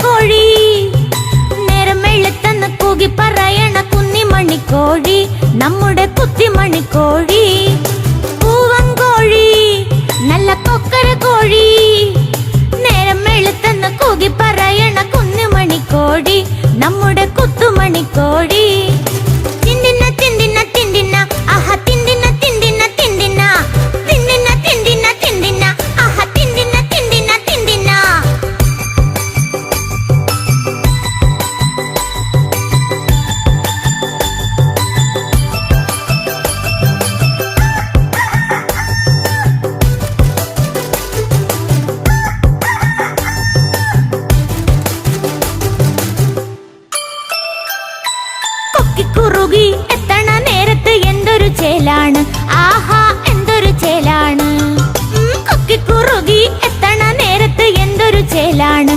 കോഴി നേരം വെളുത്തെന്ന് കൂകി പറയണ കുന്നിമണിക്കോഴി നമ്മുടെ കുത്തിമണിക്കോഴി പൂവങ്കോഴി നല്ല കൊക്കര കോഴി നേരം വെളുത്തെന്ന് കൂകി പറയണ കുന്നിമണിക്കോഴി നമ്മുടെ കുത്തുമണിക്കോഴി തിണ്ടിന തിണ്ടിന തിണ്ടിന ആഹ തിണ്ടിന തിണ്ടിന തിണ്ടിന തിണ്ടിന തിണ്ടിന തിണ്ടിന ആഹ തിണ്ടിന തിണ്ടിന തിണ്ടിന കൊക്കിക്കുറുകി എത്തണ നേരത്ത് എന്തൊരു ചേലാണ് ആഹാ എന്തൊരു ചേലാണ് കൊക്കിക്കുറുകി എത്തണ നേരത്ത് എന്തൊരു ചേലാണ്